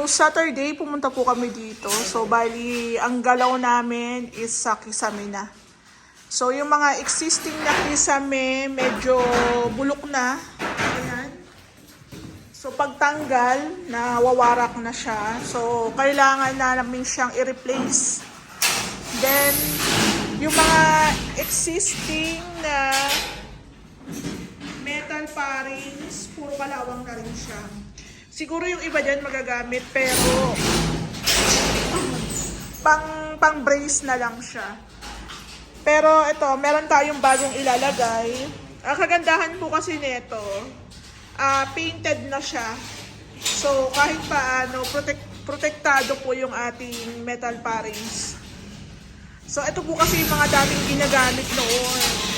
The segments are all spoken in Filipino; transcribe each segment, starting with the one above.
No Saturday, pumunta po kami dito. So, bali, ang galaw namin is sa kisame na. So, yung mga existing na kisame, medyo bulok na. Ayan. So, pagtanggal, nawawarak na siya. So, kailangan na namin siyang i-replace. Then, yung mga existing na metal parings, puro kalawang na rin siya. Siguro yung iba dyan magagamit, pero pang brace na lang siya. Pero ito, meron tayong bagong ilalagay. Ang kagandahan po kasi nito, painted na siya. So, kahit paano, protektado po yung ating metal parings. So, ito po kasi yung mga daming ginagamit noon.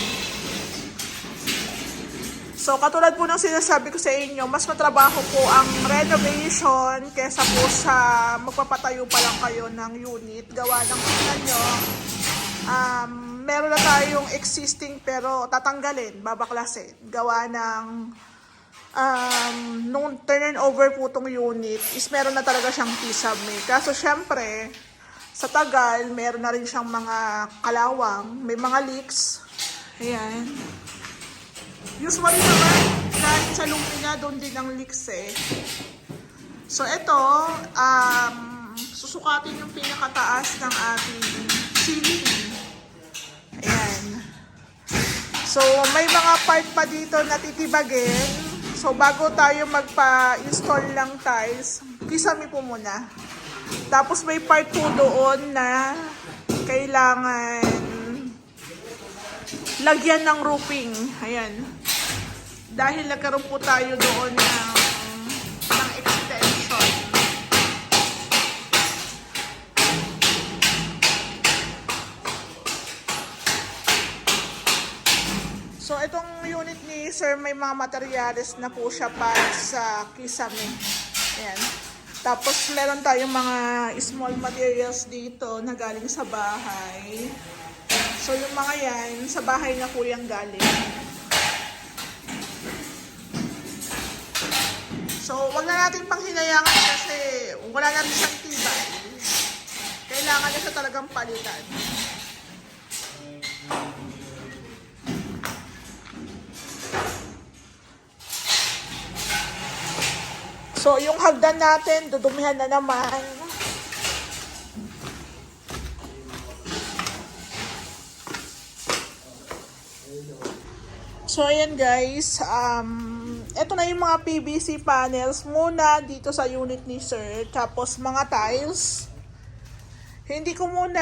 So, katulad po ng sinasabi ko sa inyo, mas matrabaho po ang renovation kesa po sa magpapatayo pa lang kayo ng unit. Gawa ng tingnan nyo, meron na tayong existing pero tatanggalin, babaklasin. Gawa ng, nung turn over po itong unit, is meron na talaga siyang kisame. Kaso syempre, sa tagal, meron na rin siyang mga kalawang, may mga leaks. Ayan. Usually naman, kahit sa lumina, doon din ang leaks eh. So, ito, susukatin yung pinakataas ng ating ceiling. Ayan. So, may mga part pa dito na titibagin. So, bago tayo magpa-install ng tiles, kisame po muna. Tapos, may part po doon na kailangan lagyan ng roofing. Ayan. Dahil nagkaroon po tayo doon ng extension. So, itong unit ni Sir, may mga materyales na po siya para sa kisame. Ayan. Tapos, meron tayong mga small materials dito na galing sa bahay. So, yung mga yan, sa bahay na po yung galing. So, wag na natin panghinayangan kasi wala na rin siyang tibay. Kailangan niya siya talagang palitan. So, yung hagdan natin, dudumihan na naman. So, ayan guys, ito na yung mga PVC panels muna dito sa unit ni Sir. Tapos, mga tiles. Hindi ko muna,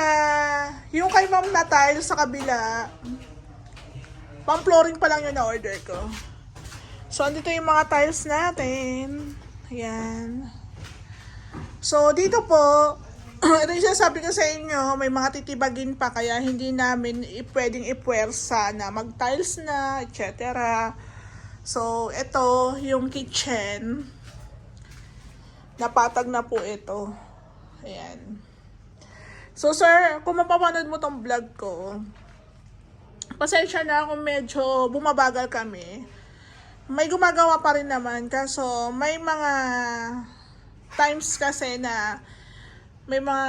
yung kay ma'am na tiles sa kabila, pang flooring pa lang yun na order ko. So, andito yung mga tiles natin. Ayan. So, dito po, ito yung sabi ko sa inyo, may mga titibagin pa kaya hindi namin pwedeng ipuwersa na mag-tiles na, etc. So, ito yung kitchen. Napatag na po ito. Ayan. So, sir, kung mapapanood mo tong vlog ko, pasensya na kung medyo bumabagal kami. May gumagawa pa rin naman, kaso may mga times kasi na may mga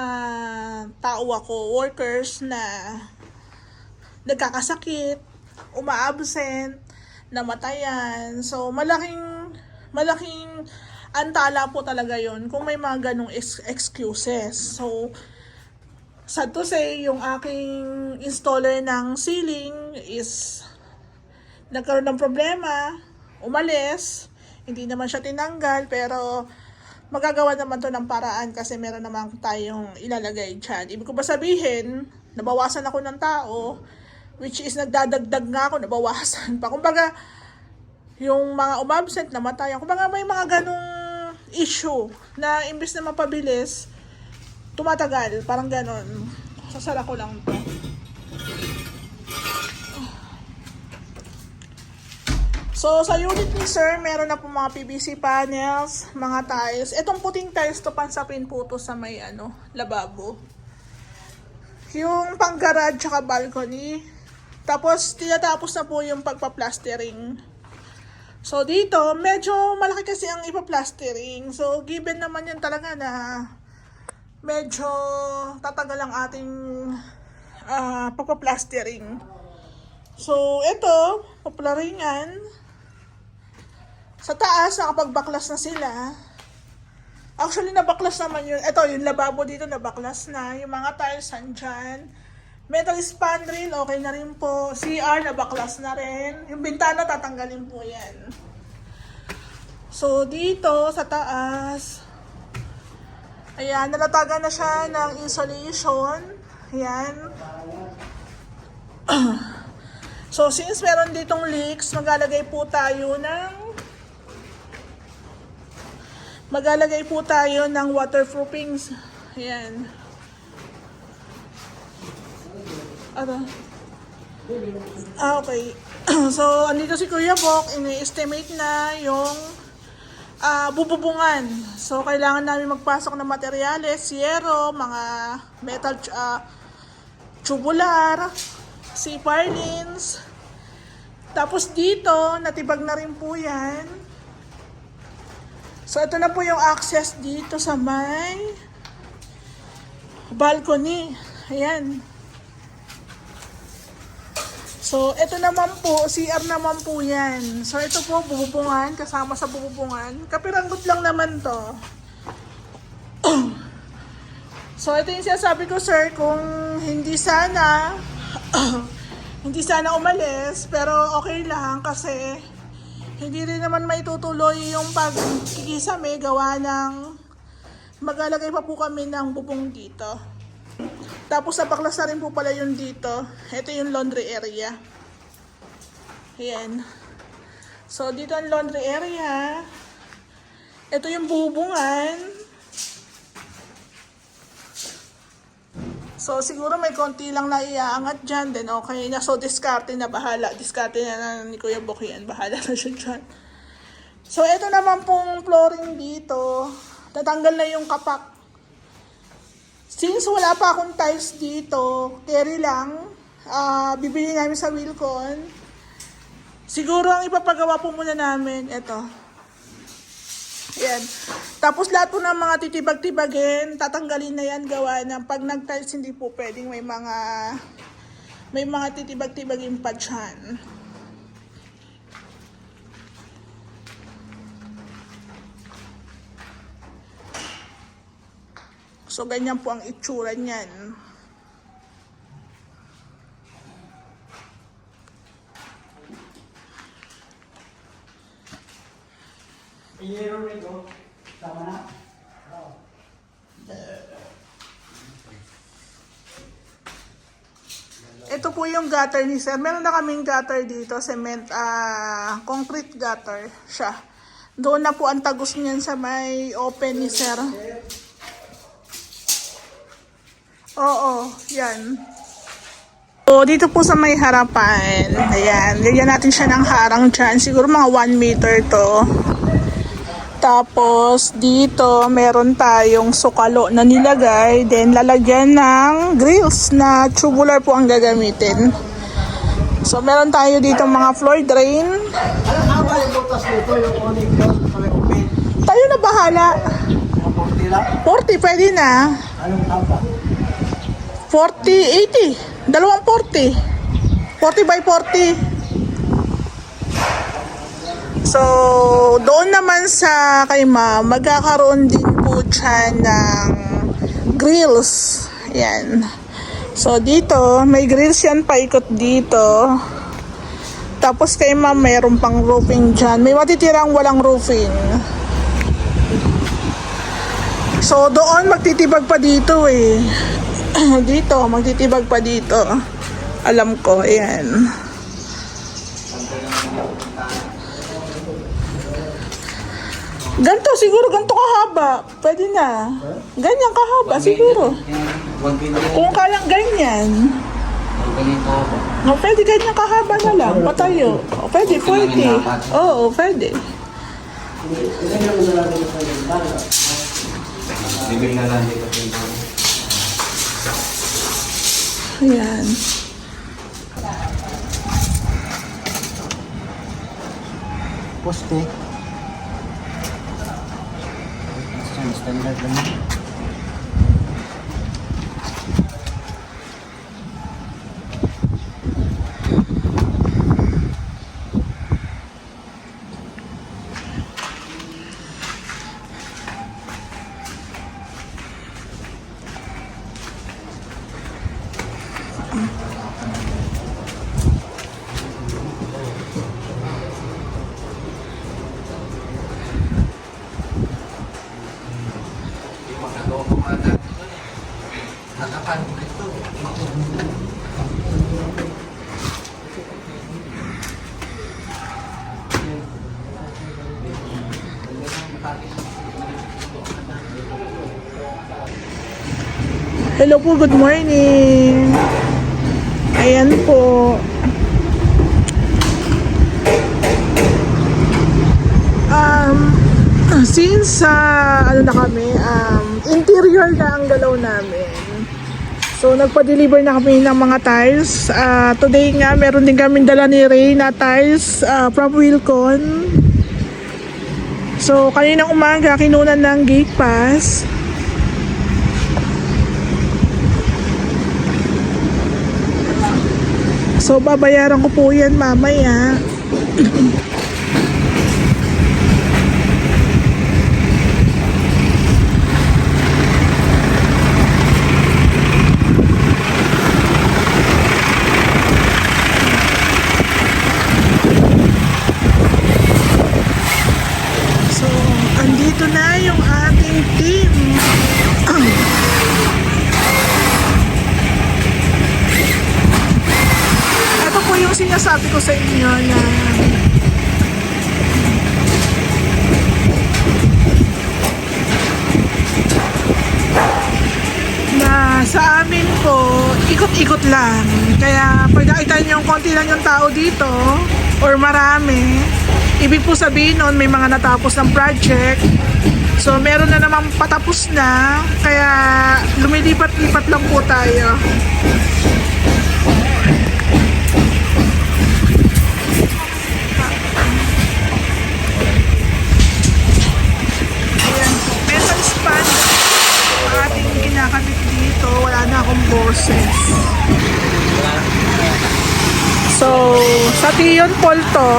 tao ako, workers na nagkakasakit, uma-absent, namatayan. So, malaking antala po talaga yon kung may mga ganong excuses. So, sad to say, yung aking installer ng ceiling is nagkaroon ng problema, umalis, hindi naman siya tinanggal, pero magagawa naman to ng paraan kasi meron naman tayong ilalagay dyan. Ibig ko ba sabihin, nabawasan ako ng tao, which is nagdadagdag nga ako, nabawasan pa. Kumbaga, yung mga umabsent, namatayan. Kumbaga, may mga ganong issue na imbes na mapabilis, tumatagal. Parang ganon. Sasara ko lang to. So, sa unit ni Sir, meron na po mga PVC panels, mga tiles. Itong puting tiles to, pansapin po to sa may lababo. Yung pang garage tsaka balcony. Tapos, tinatapos na po yung pagpa-plastering. So dito, medyo malaki kasi ang ipa-plastering. So given naman yan talaga na medyo tatagal ang ating pagpa-plastering. So ito, paplaringan. Sa taas, nakapagbaklas na sila. Actually, nabaklas naman yun. Ito, yung lababo dito, nabaklas na. Yung mga tiles, andyan. Metal span rin, okay na rin po. CR, nabaklas na rin. Yung bintana, tatanggalin po yan. So, dito, sa taas, ayan, nalatagan na siya ng insulation. Ayan. So, since meron ditong leaks, maglalagay po tayo ng waterproofing. Ayan. Ano? Okay. So, andito si Kuya Bok, ini-estimate na yung bububungan. So, kailangan namin magpasok ng materyales, yero, mga metal tubular, C-purlins. Tapos dito, natibag na rin po yan. So, ito na po yung access dito sa may balcony. Ayan. So, ito naman po, CR naman po yan. So, ito po, bububungan, kasama sa bububungan. Kapiranggot lang naman to. So, ito yung sinasabi ko, sir, kung hindi sana, hindi sana umalis, pero okay lang kasi hindi rin naman maitutuloy yung pagkikisame gawa ng maglalagay pa po kami ng bubong dito. Tapos napaklas na rin po pala yung dito. Ito yung laundry area. Ayan. So dito ang laundry area. Ito yung bubungan. So, siguro may konti lang na iaangat dyan, then okay na. So, diskarte na, bahala. Diskarte na ni Kuya Bok yan. Bahala na siya dyan. So, ito naman pong flooring dito. Tatanggal na yung kapak. Since wala pa akong tiles dito, carry lang. Bibili namin sa Wilcon. Siguro ang ipapagawa po muna namin, ito. Ayan. Tapos lahat po ng mga titibag-tibagin, tatanggalin na yan gawa ng pag nag-tiles hindi po pwedeng may mga titibag-tibagin pa dyan. So ganyan po ang itsura niyan. Iyero rito, tama na? Ito po yung gutter ni sir. Meron na kaming gutter dito, cement, concrete gutter siya. Doon na po ang tagos niyan sa may open ni sir. Oo, yan. So, dito po sa may harapan, ayan, lagyan natin siya ng harang dyan. Siguro mga 1 meter to. Tapos, dito, meron tayong sukalo na nilagay. Then, lalagyan ng grills na tubular po ang gagamitin. So, meron tayo dito mga floor drain. Alam nga ba yung butas dito, yung onig doon sa may open? Tayo na bahala. 40 lang? 40, pwede na. Anong tapa? 40, 80. Dalawang 40. 40 by 40. So, doon naman sa kay ma'am, magkakaroon din po siya ng grills. Yan. So, dito, may grills yan paikot dito. Tapos kay ma'am, mayroon pang roofing dyan. May matitirang walang roofing. So, doon magtitibag pa dito eh. Dito, magtitibag pa dito. Alam ko, ayan. Ganto, siguro ganto kahaba. Pwede na. Ganyan kahaba, siguro. Kung kalang ganyan. No, pwede ganyan kahaba na lang. Patayo. O, pwede, pwede. Oo, pwede. Bibig na lang dito. Ayan. poste. Standard lang. Hello po, good morning. Ayan po. Since ano na kami, interior na ang galaw namin. So nagpa-deliver na kami ng mga tiles. Today nga meron din kami dala ni Ray na tiles from Wilcon. So kaninang umaga kinunan ng gate pass. So babayaran ko po yan mamaya. So andito na yung ating team. Ito po yung sinasabi ko sa inyo na sa amin po, ikot-ikot lang. Kaya pag nakita nyo yung konti lang yung tao dito or marami, ibig po sabihin nun may mga natapos ng project. So meron na namang patapos na, kaya lumilipat-lipat lang po tayo. Ayan po, metal span ang ating kinakabit dito. Wala na akong boses. So, sa Tion Paul to.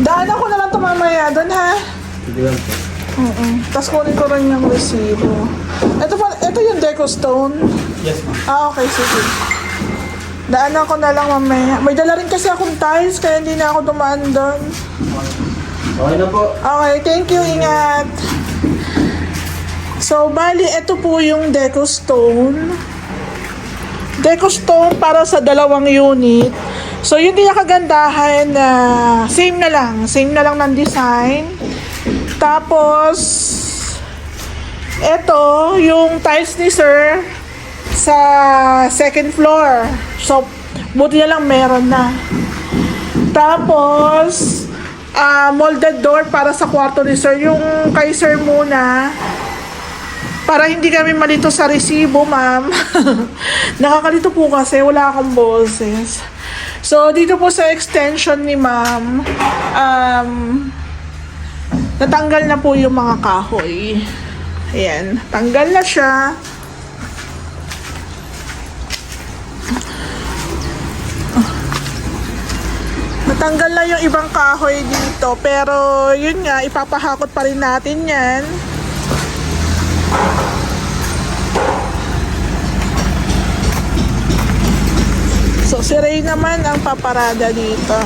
Daanan ko na lang ito mamaya doon, ha? Sige lang po. Tapos kunin ko rin yung resibo. Ito yung deco stone. Yes, ma'am. Okay, sige. Daanan ko na lang mamaya. May dala rin kasi akong tiles, kaya hindi na ako dumaan doon. Okay na po. Okay, thank you, ingat. So, bali, ito po yung deco stone. Deco stone para sa 2 unit. So, yung din kagandahan na same na lang ng design. Tapos, ito, yung tiles ni sir sa second floor. So, buti na lang meron na. Tapos, molded door para sa kwarto ni sir. Yung kay sir muna, para hindi kami malito sa resibo, ma'am. Nakakalito po kasi, wala akong boses. So, dito po sa extension ni ma'am, natanggal na po yung mga kahoy. Ayan, tanggal na siya. Natanggal na yung ibang kahoy dito, pero yun nga, ipapahakot pa rin natin yan. So, si Ray naman ang paparada dito.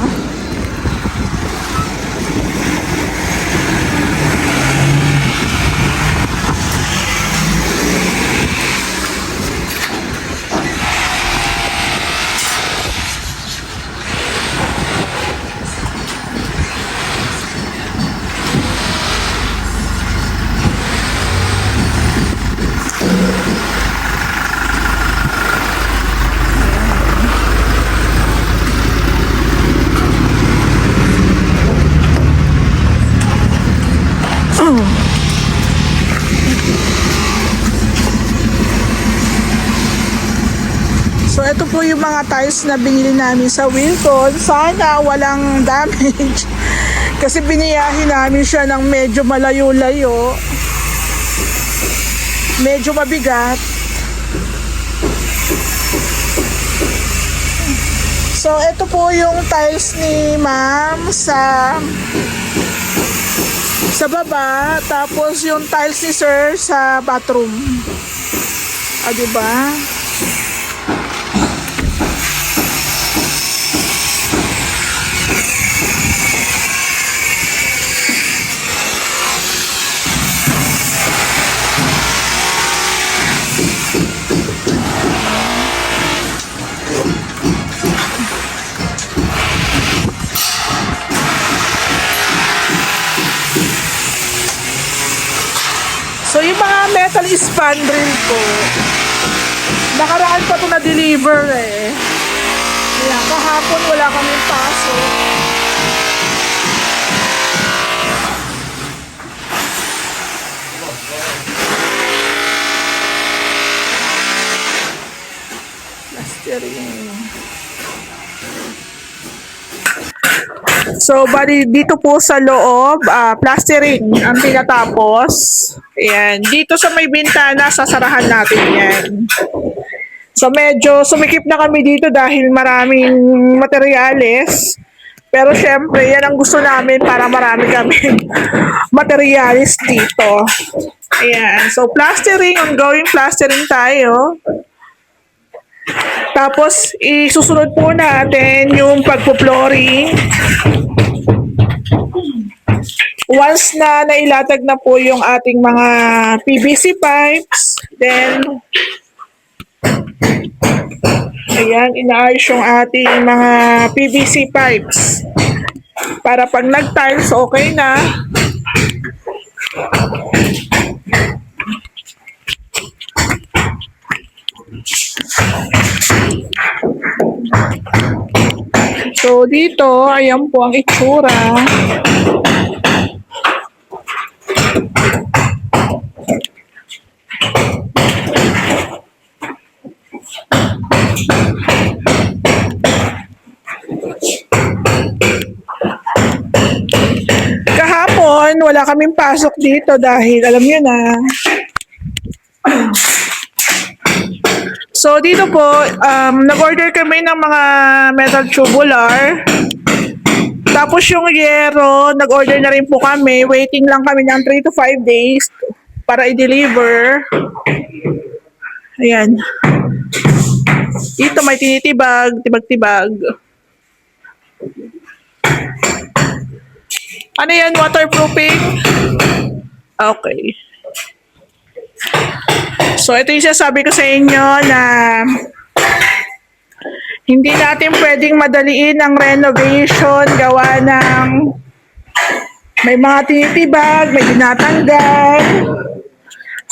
ito po yung mga tiles na binili namin sa Wilton. Sana walang damage. Kasi biniyahin namin siya ng medyo malayo-layo. Medyo mabigat. So, ito po yung tiles ni ma'am sa baba. Tapos yung tiles ni sir sa bathroom. Diba? So, yung mga metal spandrel ko, nakaraan pa ito na-deliver eh. Kaya kahapon wala kaming pasok. Plastering. So, bali dito po sa loob, plastering ang tinatapos. Ayan. Dito sa may bintana, sasarahan natin yan. So, medyo sumikip na kami dito dahil maraming materyales. Pero syempre, yan ang gusto namin para marami kami materialis dito. Ayan. So, plastering, ongoing plastering tayo. Tapos, isusunod po natin yung pagpo-flooring. Once na nailatag na po yung ating mga PVC pipes, then, ayan, inaayos yung ating mga PVC pipes. Para pag nag-tiles, okay na. So, dito, ayan po ang itsura. Kahapon, wala kaming pasok dito dahil alam nyo na. So, dito po, nag-order kami ng mga metal tubular. Tapos yung yero, nag-order na rin po kami. Waiting lang kami ng 3 to 5 days para i-deliver. Ayan. Dito may tinitibag, tibag-tibag. Ano yan? Waterproofing? Okay. So, ito yung sasabi ko sa inyo na hindi natin pwedeng madaliin ang renovation gawa ng may mga tinitibag, may dinatanggal.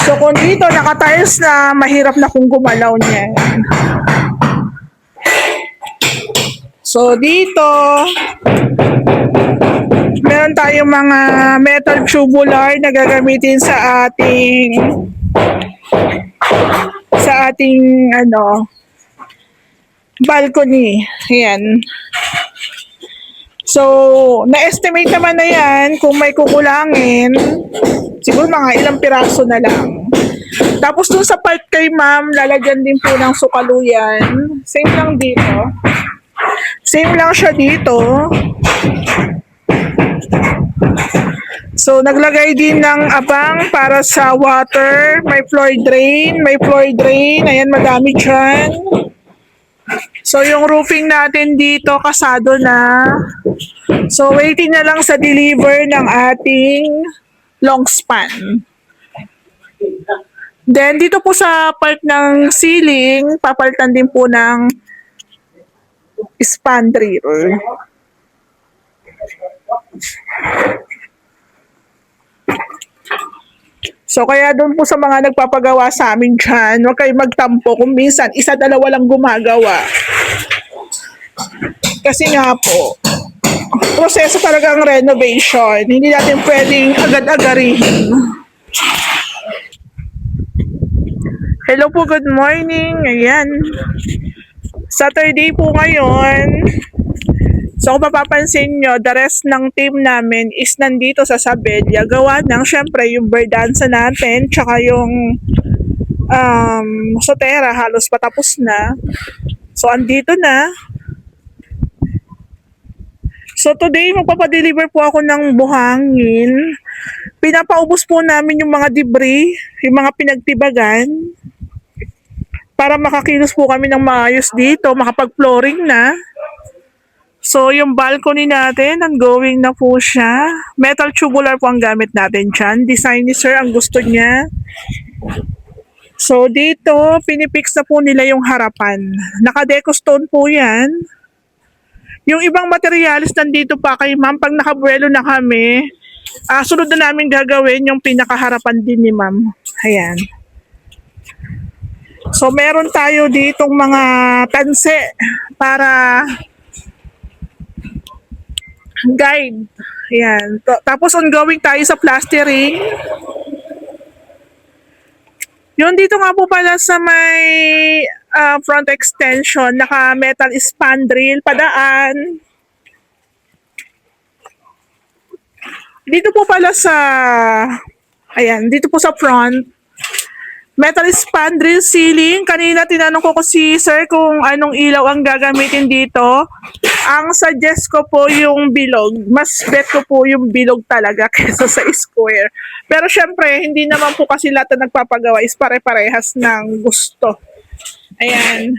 So, kung dito naka-tiles na, mahirap na kung gumalaw niyan. So, dito, meron tayong mga metal tubular na gagamitin sa ating balcony. Ayan. So, na-estimate naman na yan kung may kukulangin. Siguro mga ilang piraso na lang. Tapos dun sa part kay ma'am, lalagyan din po ng sukaluyan. Same lang dito. Same lang siya dito. So, naglagay din ng abang para sa water. May floor drain. Ayan, madami dyan. So, yung roofing natin dito, kasado na. So, waiting na lang sa deliver ng ating long span. Then, dito po sa part ng ceiling, papalitan din po ng spandrel. So, kaya doon po sa mga nagpapagawa sa amin dyan, huwag kayo magtampo kung minsan isa, dalawa lang gumagawa. Kasi nga po, proseso talaga ang renovation. Hindi natin pwedeng agad-agarihin. Hello po, good morning. Ayan. Saturday po ngayon. So kung mapapansin nyo, the rest ng team namin is nandito sa Sabella. Gawa ng syempre yung birdansa natin, tsaka yung Sotera halos patapos na. So andito na. So today magpapadeliver po ako ng buhangin. Pinapaubos po namin yung mga debris, yung mga pinagtibagan, para makakilos po kami ng maayos dito, makapag-flooring na. So, yung balcony natin, ongoing na po siya. Metal tubular po ang gamit natin dyan. Design ni Sir ang gusto niya. So, dito, pinipix na po nila yung harapan. Naka-deco stone po yan. Yung ibang materialis nandito pa kay ma'am. Pag nakabuelo na kami, sunod na namin gagawin yung pinakaharapan din ni ma'am. Ayan. So, meron tayo ditong mga tanse para guide. Ayan. Tapos ongoing tayo sa plastering. Yung dito nga po pala sa may front extension, naka metal spandrel, padaan. Dito po pala sa, ayan, dito po sa front, metal spandrel ceiling. Kanina tinanong ko si Sir kung anong ilaw ang gagamitin dito. Ang suggest ko po yung bilog. Mas bet ko po yung bilog talaga kaysa sa square. Pero syempre, hindi naman po kasi lahat na nagpapagawa is pare-parehas ng gusto. Ayan.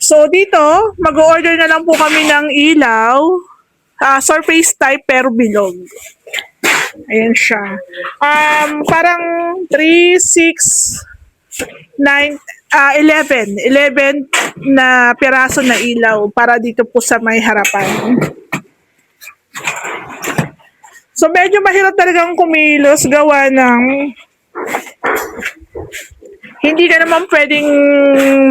So dito, mag-order na lang po kami ng ilaw. Surface type pero bilog. Ayan siya. Parang 3, 6, 9, 11. 11 na piraso na ilaw para dito po sa may harapan. So medyo mahirap talagang kumilos gawa ng hindi ka naman pwedeng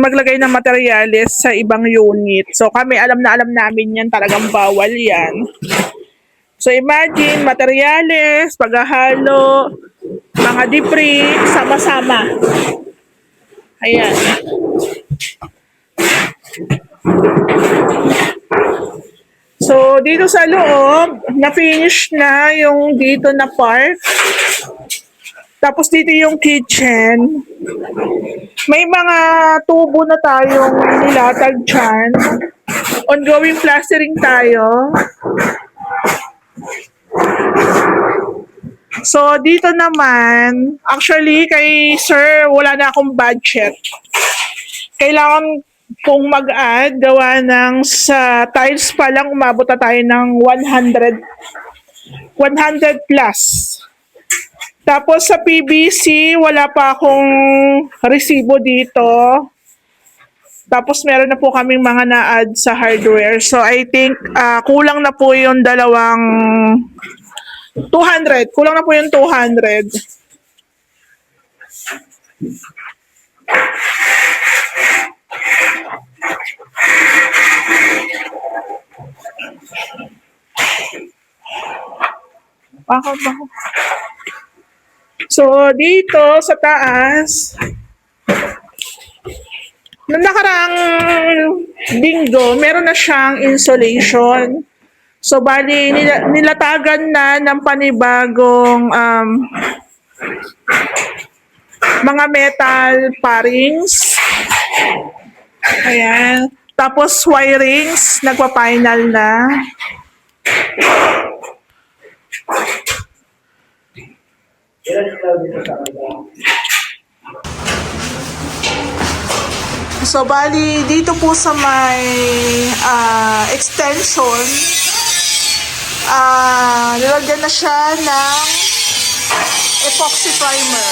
maglagay ng materyales sa ibang unit. So kami alam na alam namin yan, talagang bawal yan. So imagine, materyales, paghahalo, mga debris, sama-sama. Ayan. So dito sa loob, na-finish na yung dito na part. Tapos dito yung kitchen. May mga tubo na tayong nilatag dyan. Ongoing plastering tayo. So, dito naman, actually, kay Sir, wala na akong budget. Kailangan pong mag-add, gawa ng sa tiles pa lang, umabot na tayo ng 100 plus. Tapos sa PVC, wala pa akong resibo dito. Tapos meron na po kaming mga na-add sa hardware. So I think kulang na po yung dalawang 200. Kulang na po yung 200. Bakit? So dito sa taas, noong nakaraang linggo, meron na siyang insulation. So, bali, nilatagan na ng panibagong mga metal parings. Ayan. Tapos, wirings, nagpa-final na. So, bali, dito po sa may extension, nilagyan na siya ng epoxy primer.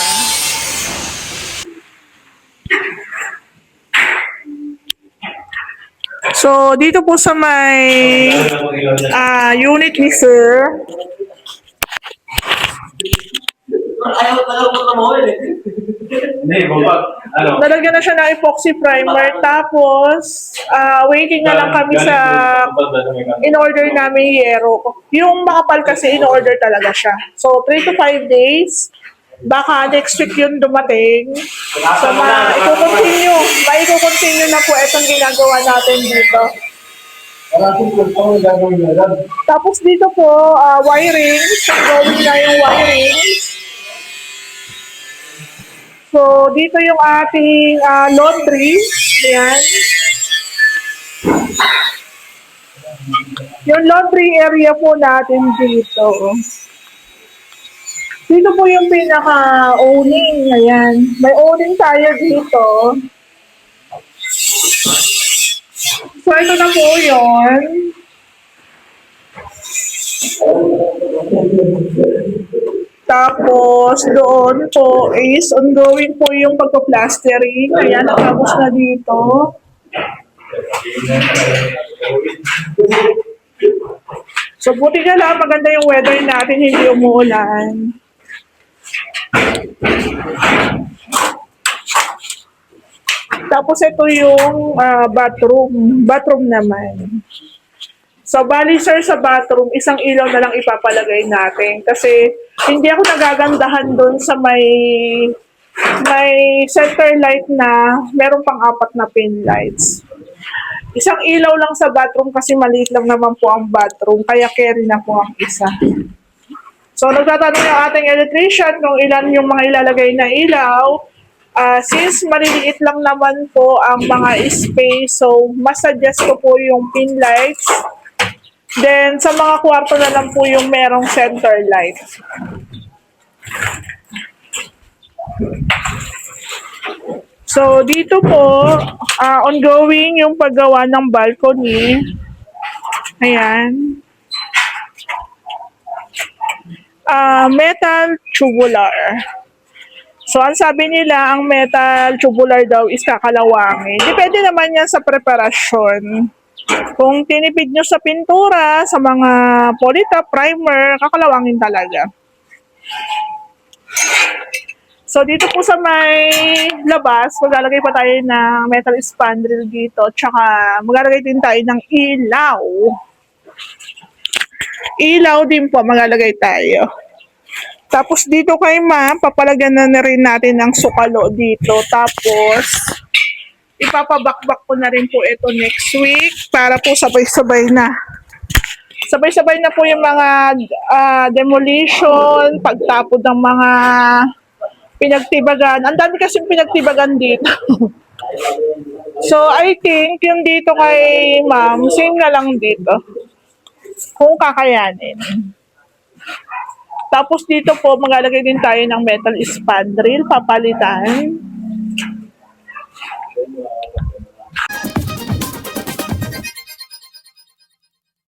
So, dito po sa may unit ni Sir, Ayaw talaga mo eh. Hindi, bumag. Ano? nalagyan na siya ng epoxy primer. Tapos, waiting na lang kami sa in-order namin yero. Yung makapal kasi in-order talaga siya. So, 3 to 5 days. Baka next week yun dumating. So, ikukontinue na po itong ginagawa natin dito. Maraming kulpang ang gagawin nila. Tapos dito po, wiring. Gawin na yung wiring. So, dito yung ating laundry. Ayan. Yung laundry area po natin dito. Dito po yung pinaka-owning. Ayan. May owning tayo dito. So, ito na po yun. Tapos, doon po is ongoing po yung pagpa-plastering. Ayan, natapos na dito. So, buti ka lang, maganda yung weather natin, hindi umuulan. Tapos, ito yung bathroom. Bathroom naman. So, bali sir, sa bathroom, isang ilaw na lang ipapalagay natin. Kasi, hindi ako nagagandahan doon sa may center light na meron pang 4 na pin lights. Isang ilaw lang sa bathroom kasi maliit lang naman po ang bathroom, kaya carry na po ang isa. So, nagtatanong yung ating electrician kung ilan yung mga ilalagay na ilaw. Since maliliit lang naman po ang mga space, so mas suggest ko po yung pin lights. Then, sa mga kwarto na lang po yung merong center light. So, dito po, ongoing yung paggawa ng balcony. Ayan. Metal tubular. So, ang sabi nila, ang metal tubular daw is kakalawangin. Depende naman yan sa preparasyon. Kung tinipid nyo sa pintura, sa mga polytop, primer, kakalawangin talaga. So, dito po sa may labas, maglalagay pa tayo ng metal spandrel dito. Tsaka, maglalagay din tayo ng ilaw. Ilaw din po, maglalagay tayo. Tapos, dito kay ma'am, papalagyan na rin natin ng sukalo dito. Tapos, ipapabakbak ko na rin po ito next week para po sabay-sabay na. Sabay-sabay na po yung mga demolition, pagtapod ng mga pinagtibagan. Ang dami kasing pinagtibagan dito. So, I think yung dito kay ma'am, same na lang dito. Kung kakayanin. Tapos dito po, maglalagay din tayo ng metal spandrel, papalitan.